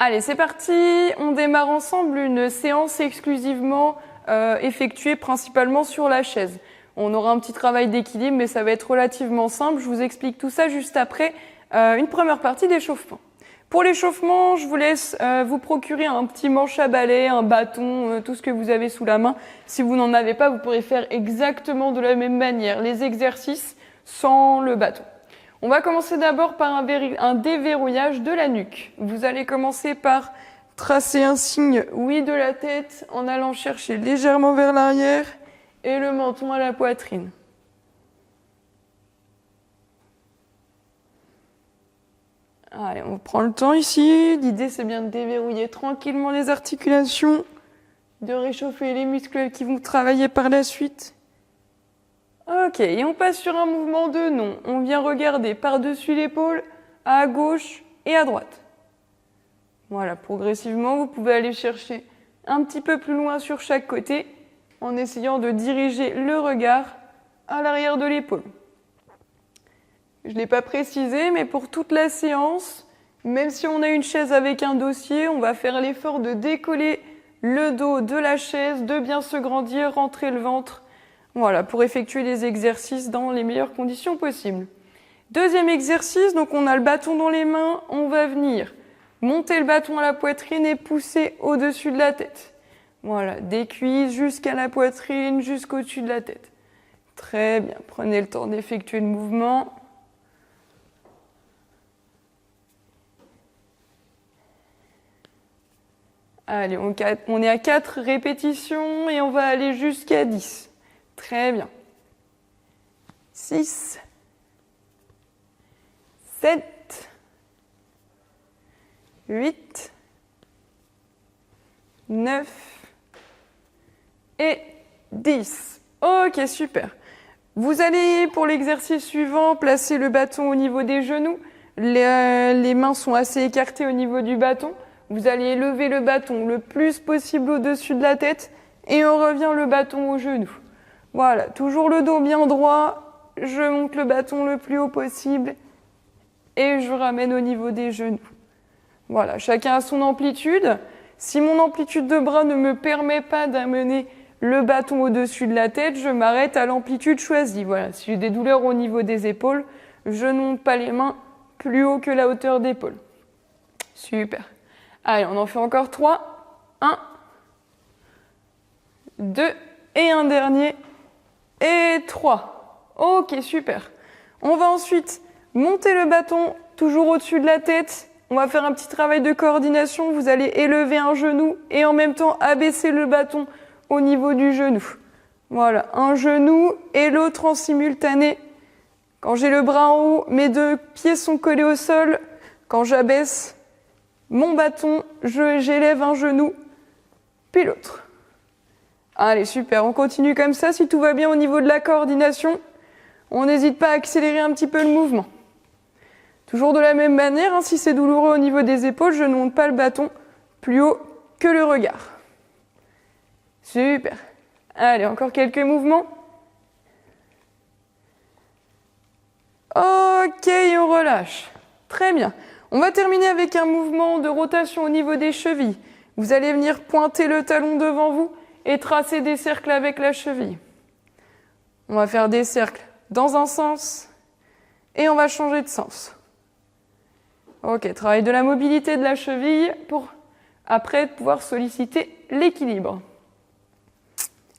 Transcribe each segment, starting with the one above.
Allez, c'est parti. On démarre ensemble une séance exclusivement effectuée principalement sur la chaise. On aura un petit travail d'équilibre, mais ça va être relativement simple. Je vous explique tout ça juste après une première partie d'échauffement. Pour l'échauffement, je vous laisse vous procurer un petit manche à balai, un bâton, tout ce que vous avez sous la main. Si vous n'en avez pas, vous pourrez faire exactement de la même manière les exercices sans le bâton. On va commencer d'abord par un déverrouillage de la nuque. Vous allez commencer par tracer un signe oui de la tête en allant chercher légèrement vers l'arrière et le menton à la poitrine. Allez, on prend le temps ici. L'idée, c'est bien de déverrouiller tranquillement les articulations, de réchauffer les muscles qui vont travailler par la suite. Ok, et on passe sur un mouvement de non. On vient regarder par-dessus l'épaule, à gauche et à droite. Voilà, progressivement, vous pouvez aller chercher un petit peu plus loin sur chaque côté en essayant de diriger le regard à l'arrière de l'épaule. Je ne l'ai pas précisé, mais pour toute la séance, même si on a une chaise avec un dossier, on va faire l'effort de décoller le dos de la chaise, de bien se grandir, rentrer le ventre. Voilà, pour effectuer les exercices dans les meilleures conditions possibles. Deuxième exercice, donc on a le bâton dans les mains, on va venir monter le bâton à la poitrine et pousser au-dessus de la tête. Voilà, des cuisses jusqu'à la poitrine, jusqu'au-dessus de la tête. Très bien, prenez le temps d'effectuer le mouvement. Allez, on est à 4 répétitions et on va aller jusqu'à 10. Très bien. 6, 7, 8, 9 et 10. Ok, super. Vous allez, pour l'exercice suivant, placer le bâton au niveau des genoux. Les mains sont assez écartées au niveau du bâton. Vous allez élever le bâton le plus possible au-dessus de la tête et on revient le bâton au genou. Voilà, toujours le dos bien droit, je monte le bâton le plus haut possible et je ramène au niveau des genoux. Voilà, chacun a son amplitude. Si mon amplitude de bras ne me permet pas d'amener le bâton au-dessus de la tête, je m'arrête à l'amplitude choisie. Voilà, si j'ai des douleurs au niveau des épaules, je ne monte pas les mains plus haut que la hauteur d'épaule. Super. Allez, on en fait encore 3. 1, 2 et un dernier. Et 3. Ok, super. On va ensuite monter le bâton toujours au-dessus de la tête. On va faire un petit travail de coordination. Vous allez élever un genou et en même temps abaisser le bâton au niveau du genou. Voilà, un genou et l'autre en simultané. Quand j'ai le bras en haut, mes 2 pieds sont collés au sol. Quand j'abaisse mon bâton, j'élève un genou, puis l'autre. Allez, super, on continue comme ça. Si tout va bien au niveau de la coordination, on n'hésite pas à accélérer un petit peu le mouvement. Toujours de la même manière, hein, si c'est douloureux au niveau des épaules, je ne monte pas le bâton plus haut que le regard. Super. Allez, encore quelques mouvements. Ok, et on relâche. Très bien. On va terminer avec un mouvement de rotation au niveau des chevilles. Vous allez venir pointer le talon devant vous et tracer des cercles avec la cheville. On va faire des cercles dans un sens et on va changer de sens. Ok, travail de la mobilité de la cheville pour après pouvoir solliciter l'équilibre.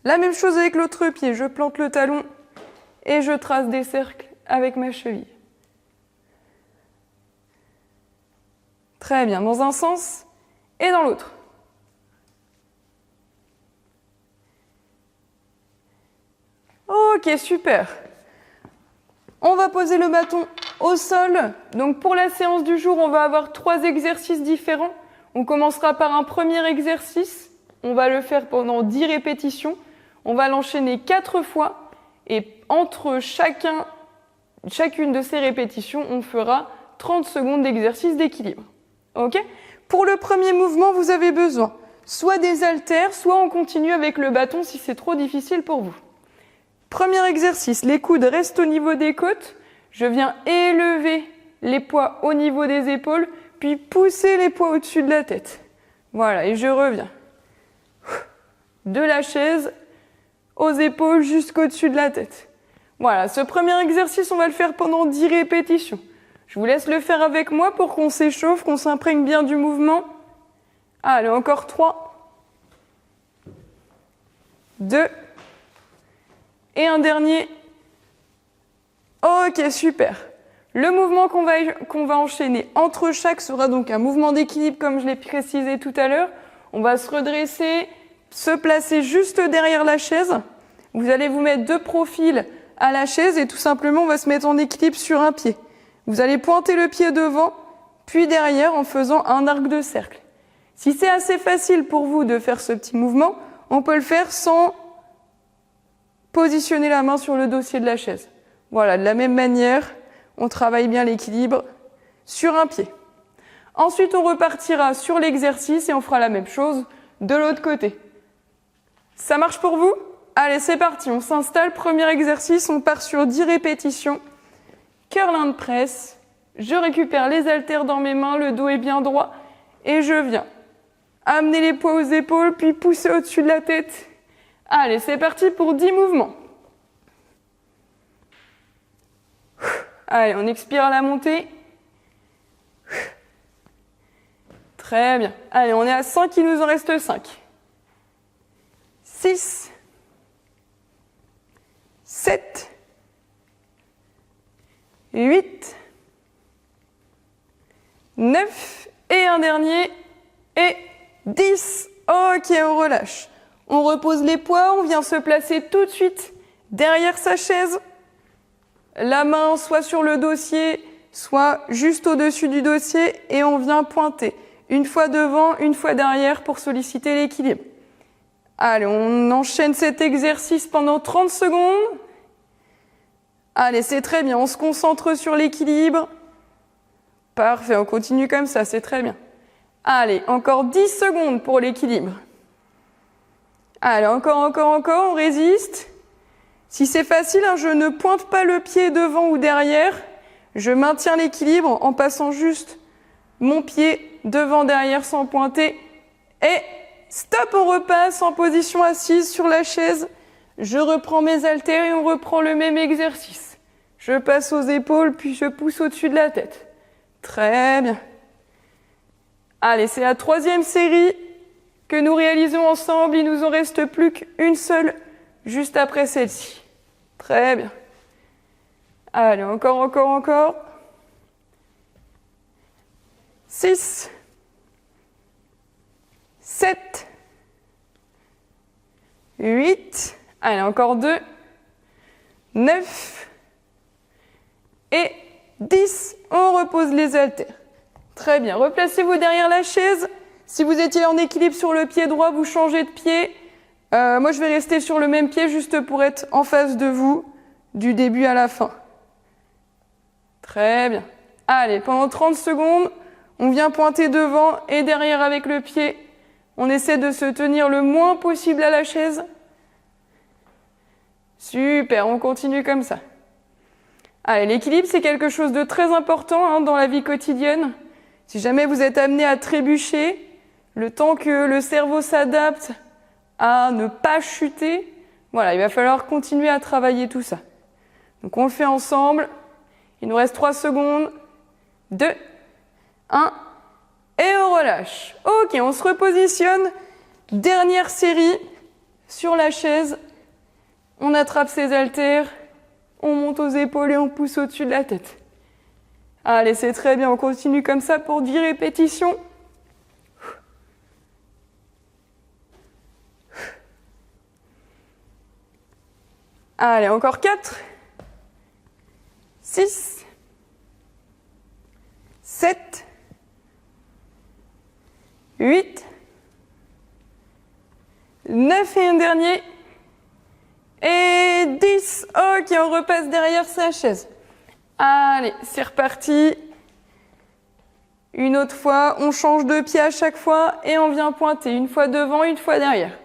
La même chose avec l'autre pied, je plante le talon et je trace des cercles avec ma cheville. Très bien, dans un sens et dans l'autre. Ok, super. On va poser le bâton au sol. Donc pour la séance du jour, on va avoir 3 exercices différents. On commencera par un premier exercice. On va le faire pendant 10 répétitions. On va l'enchaîner 4 fois. Et entre chacune de ces répétitions, on fera 30 secondes d'exercice d'équilibre. Ok ? Pour le premier mouvement, vous avez besoin soit des haltères, soit on continue avec le bâton si c'est trop difficile pour vous. Premier exercice, les coudes restent au niveau des côtes. Je viens élever les poids au niveau des épaules, puis poussez les poids au-dessus de la tête. Voilà, et je reviens. De la chaise aux épaules jusqu'au-dessus de la tête. Voilà, ce premier exercice, on va le faire pendant 10 répétitions. Je vous laisse le faire avec moi pour qu'on s'échauffe, qu'on s'imprègne bien du mouvement. Allez, encore 3, 2, et un dernier. Ok, super. Le mouvement qu'on va enchaîner entre chaque sera donc un mouvement d'équilibre comme je l'ai précisé tout à l'heure. On va se redresser, se placer juste derrière la chaise. Vous allez vous mettre de profil à la chaise et tout simplement on va se mettre en équilibre sur un pied. Vous allez pointer le pied devant, puis derrière en faisant un arc de cercle. Si c'est assez facile pour vous de faire ce petit mouvement, on peut le faire sans positionner la main sur le dossier de la chaise. Voilà, de la même manière, on travaille bien l'équilibre sur un pied. Ensuite, on repartira sur l'exercice et on fera la même chose de l'autre côté. Ça marche pour vous? Allez, c'est parti, on s'installe. Premier exercice, on part sur 10 répétitions. Curl and press. Je récupère les haltères dans mes mains, le dos est bien droit et je viens amener les poids aux épaules, puis pousser au-dessus de la tête. Allez, c'est parti pour 10 mouvements. Allez, on expire à la montée. Très bien. Allez, on est à 5, il nous en reste 5. 6, 7, 8, 9, et un dernier, et 10. Ok, on relâche. On repose les poids, on vient se placer tout de suite derrière sa chaise. La main soit sur le dossier, soit juste au-dessus du dossier et on vient pointer. Une fois devant, une fois derrière pour solliciter l'équilibre. Allez, on enchaîne cet exercice pendant 30 secondes. Allez, c'est très bien, on se concentre sur l'équilibre. Parfait, on continue comme ça, c'est très bien. Allez, encore 10 secondes pour l'équilibre. Allez, encore, on résiste. Si c'est facile, je ne pointe pas le pied devant ou derrière. Je maintiens l'équilibre en passant juste mon pied devant, derrière sans pointer. Et stop, on repasse en position assise sur la chaise. Je reprends mes haltères et on reprend le même exercice. Je passe aux épaules, puis je pousse au-dessus de la tête. Très bien. Allez, c'est la 3e série que nous réalisons ensemble. Il nous en reste plus qu'une seule juste après celle-ci. Très bien. Allez, encore. 6, 7, 8, allez, encore 2, 9 et 10. On repose les haltères. Très bien. Replacez-vous derrière la chaise. Si vous étiez en équilibre sur le pied droit, vous changez de pied. Moi, je vais rester sur le même pied juste pour être en face de vous du début à la fin. Très bien. Allez, pendant 30 secondes, on vient pointer devant et derrière avec le pied. On essaie de se tenir le moins possible à la chaise. Super, on continue comme ça. Allez, l'équilibre, c'est quelque chose de très important dans la vie quotidienne. Si jamais vous êtes amené à trébucher, le temps que le cerveau s'adapte à ne pas chuter, voilà, il va falloir continuer à travailler tout ça. Donc on le fait ensemble. Il nous reste 3 secondes. 2, 1, et on relâche. Ok, on se repositionne. Dernière série sur la chaise. On attrape ses haltères, on monte aux épaules et on pousse au-dessus de la tête. Allez, c'est très bien, on continue comme ça pour 10 répétitions. Allez, encore 4, 6, 7, 8, 9 et un dernier. Et 10. Ok, on repasse derrière sa chaise. Allez, c'est reparti. Une autre fois, on change de pied à chaque fois et on vient pointer. Une fois devant, une fois derrière.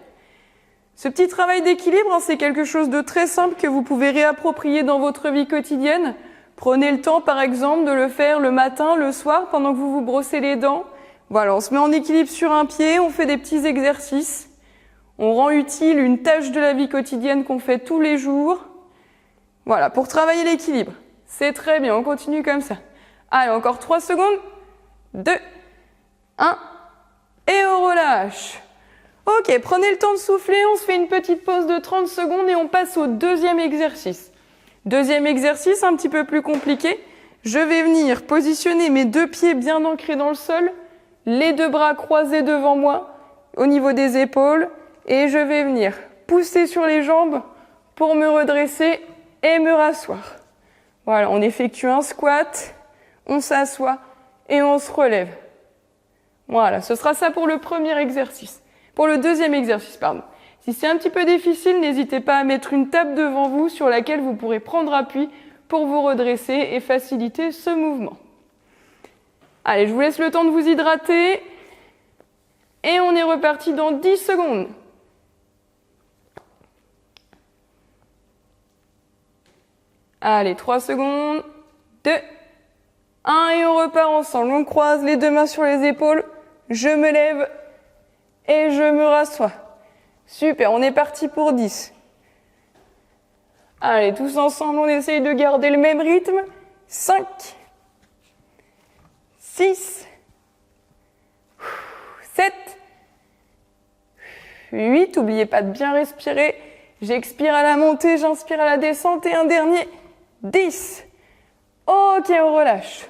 Ce petit travail d'équilibre, c'est quelque chose de très simple que vous pouvez réapproprier dans votre vie quotidienne Prenez le temps, par exemple, de le faire le matin, le soir, pendant que vous vous brossez les dents. Voilà, on se met en équilibre sur un pied, on fait des petits exercices. On rend utile une tâche de la vie quotidienne qu'on fait tous les jours. Voilà, pour travailler l'équilibre. C'est très bien, on continue comme ça. Allez, encore 3 secondes. 2, 1, et on relâche. Ok, prenez le temps de souffler, on se fait une petite pause de 30 secondes et on passe au deuxième exercice. Deuxième exercice, un petit peu plus compliqué. Je vais venir positionner mes 2 pieds bien ancrés dans le sol, les 2 bras croisés devant moi, au niveau des épaules, et je vais venir pousser sur les jambes pour me redresser et me rasseoir. Voilà, on effectue un squat, on s'assoit et on se relève. Voilà, ce sera ça pour le premier exercice. Pour le deuxième exercice, pardon. Si c'est un petit peu difficile, n'hésitez pas à mettre une table devant vous sur laquelle vous pourrez prendre appui pour vous redresser et faciliter ce mouvement. Allez, je vous laisse le temps de vous hydrater. Et on est reparti dans 10 secondes. Allez, 3 secondes. 2, 1 et on repart ensemble. On croise les 2 mains sur les épaules. Je me lève et je me rassois. Super, on est parti pour 10. Allez, tous ensemble, on essaye de garder le même rythme. 5, 6, 7, 8. N'oubliez pas de bien respirer. J'expire à la montée, j'inspire à la descente et un dernier. 10. Ok, on relâche.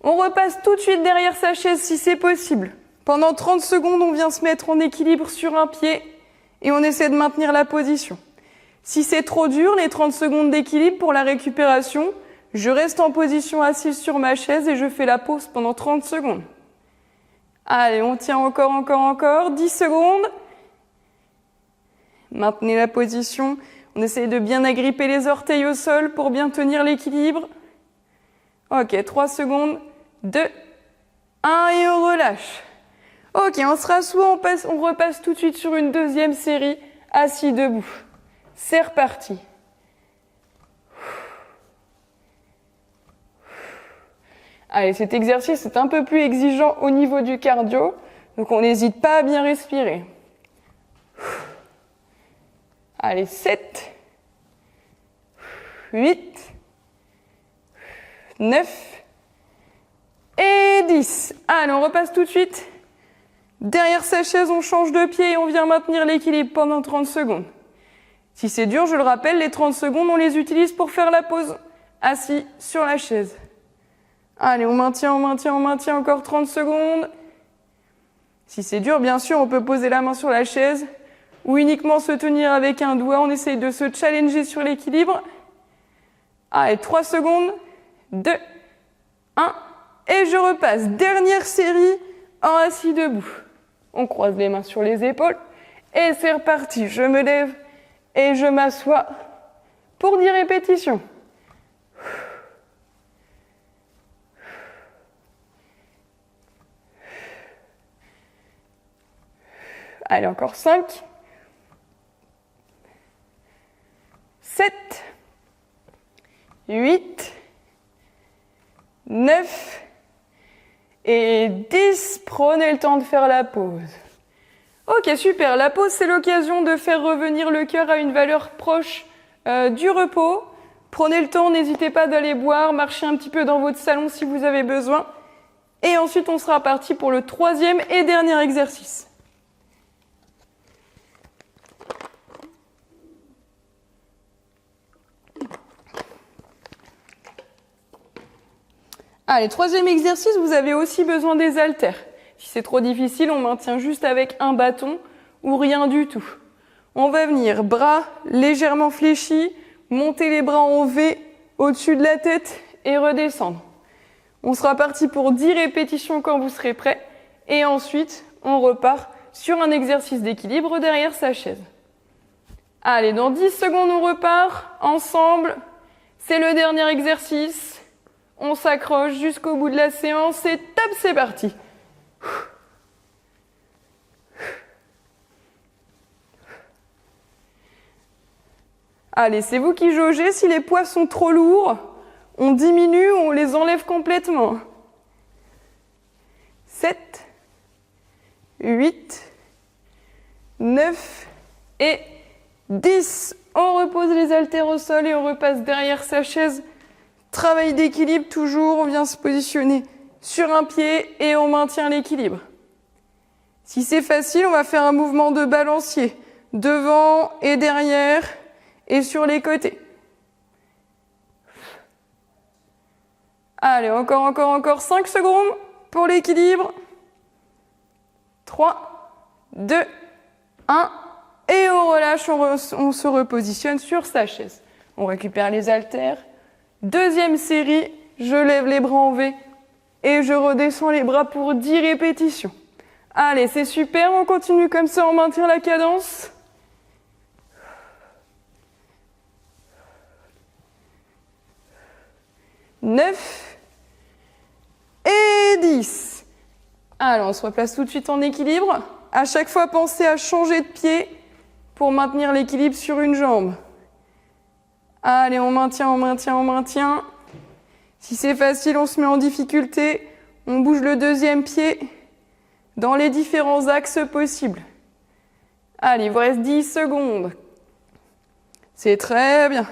On repasse tout de suite derrière sa chaise si c'est possible. Pendant 30 secondes, on vient se mettre en équilibre sur un pied et on essaie de maintenir la position. Si c'est trop dur, les 30 secondes d'équilibre pour la récupération, je reste en position assise sur ma chaise et je fais la pause pendant 30 secondes. Allez, on tient encore. 10 secondes. Maintenez la position. On essaye de bien agripper les orteils au sol pour bien tenir l'équilibre. Ok, 3 secondes. 2, 1 et on relâche. Ok, on se rassoit, on repasse tout de suite sur une deuxième série, assis debout. C'est reparti. Allez, cet exercice est un peu plus exigeant au niveau du cardio, donc on n'hésite pas à bien respirer. Allez, 7, 8, 9 et 10. Allez, on repasse tout de suite. Derrière sa chaise, on change de pied et on vient maintenir l'équilibre pendant 30 secondes. Si c'est dur, je le rappelle, les 30 secondes, on les utilise pour faire la pause assis sur la chaise. Allez, on maintient encore 30 secondes. Si c'est dur, bien sûr, on peut poser la main sur la chaise ou uniquement se tenir avec un doigt. On essaye de se challenger sur l'équilibre. Allez, 3 secondes. 2, 1. Et je repasse. Dernière série en assis debout. On croise les mains sur les épaules. Et c'est reparti. Je me lève et je m'assois pour 10 répétitions. Allez, encore 5, 7, 8, 9 et 10. Prenez le temps de faire la pause. Ok, super. La pause, c'est l'occasion de faire revenir le cœur à une valeur proche du repos. Prenez le temps, n'hésitez pas d'aller boire, marcher un petit peu dans votre salon si vous avez besoin. Et ensuite, on sera parti pour le troisième et dernier exercice. Allez, troisième exercice, vous avez aussi besoin des haltères. Si c'est trop difficile, on maintient juste avec un bâton ou rien du tout. On va venir bras légèrement fléchis, monter les bras en V au-dessus de la tête et redescendre. On sera parti pour 10 répétitions quand vous serez prêt. Et ensuite, on repart sur un exercice d'équilibre derrière sa chaise. Allez, dans 10 secondes, on repart ensemble. C'est le dernier exercice. On s'accroche jusqu'au bout de la séance et top, c'est parti. Allez, c'est vous qui jaugez. Si les poids sont trop lourds, On diminue ou on les enlève complètement. 7, 8, 9 et 10. On repose les haltères au sol et on repasse derrière sa chaise. Travail d'équilibre toujours, on vient se positionner sur un pied et on maintient l'équilibre. Si c'est facile, on va faire un mouvement de balancier, devant et derrière et sur les côtés. Allez, encore 5 secondes pour l'équilibre. 3, 2, 1 et on relâche, on se repositionne sur sa chaise. On récupère les haltères. Deuxième série, je lève les bras en V et je redescends les bras pour 10 répétitions. Allez, c'est super, on continue comme ça, on maintient la cadence. 9 et 10. Alors, on se replace tout de suite en équilibre. À chaque fois, pensez à changer de pied pour maintenir l'équilibre sur une jambe. Allez, on maintient. Si c'est facile, on se met en difficulté. On bouge le deuxième pied dans les différents axes possibles. Allez, il vous reste 10 secondes. C'est très bien.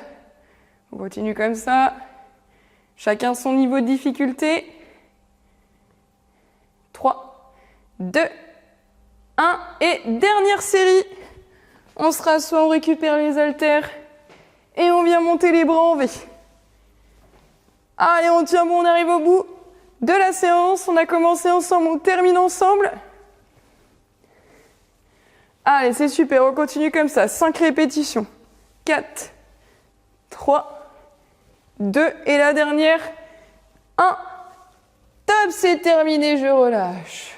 On continue comme ça. Chacun son niveau de difficulté. 3, 2, 1 et dernière série. On se rassoit, on récupère les haltères et on vient monter les bras en V. Allez, on tient bon, on arrive au bout de la séance. On a commencé ensemble, on termine ensemble. Allez, c'est super, on continue comme ça. 5 répétitions. 4, 3, 2 et la dernière. 1. Top, c'est terminé, je relâche.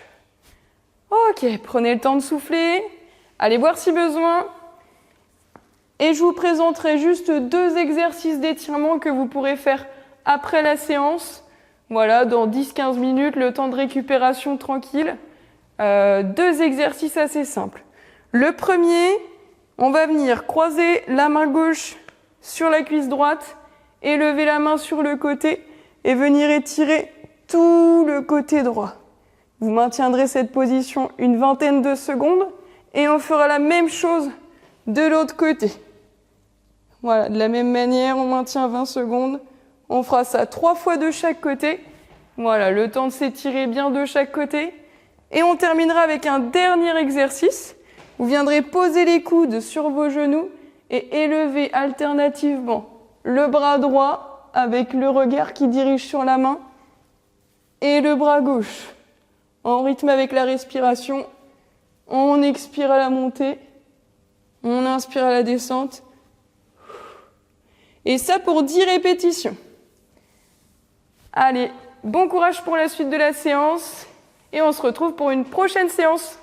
Ok, prenez le temps de souffler. Allez boire si besoin. Et je vous présenterai juste 2 exercices d'étirement que vous pourrez faire après la séance. Voilà, dans 10-15 minutes, le temps de récupération tranquille. 2 exercices assez simples. Le premier, on va venir croiser la main gauche sur la cuisse droite et lever la main sur le côté et venir étirer tout le côté droit. Vous maintiendrez cette position une vingtaine de secondes et on fera la même chose de l'autre côté. Voilà, de la même manière, on maintient 20 secondes. On fera ça 3 fois de chaque côté. Voilà, le temps de s'étirer bien de chaque côté. Et on terminera avec un dernier exercice. Vous viendrez poser les coudes sur vos genoux et élever alternativement le bras droit avec le regard qui dirige sur la main et le bras gauche. En rythme avec la respiration, on expire à la montée, on inspire à la descente. Et ça pour 10 répétitions. Allez, bon courage pour la suite de la séance et on se retrouve pour une prochaine séance.